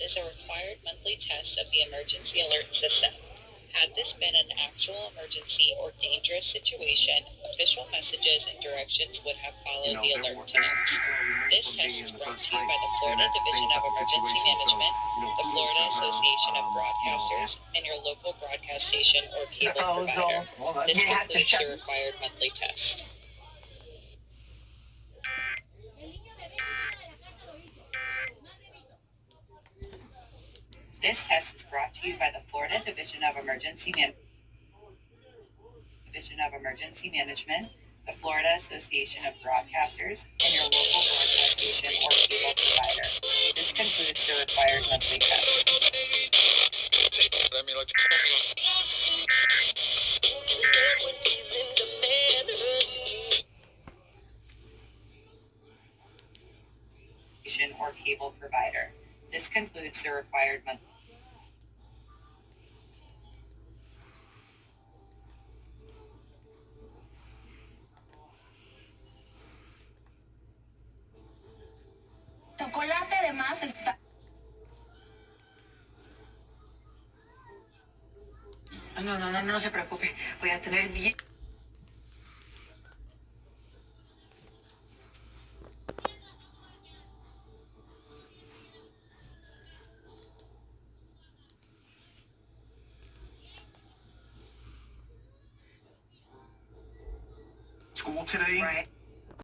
is a required monthly test of the emergency alert system. Had this been an actual emergency or dangerous situation, official messages and directions would have followed the alert tones. This test is brought to you by the Florida Division of Emergency Management, the Florida Association of Broadcasters, and your local broadcast station or cable provider. This concludes your required monthly test. This test is brought to you by the Florida Division of Emergency Management, the Florida Association of Broadcasters, and your local broadcast station or cable provider. This concludes your required monthly test. Or cable provider. This concludes the required monthly. Chocolate además está. No se preocupe. Voy a tener bien. School today. Right.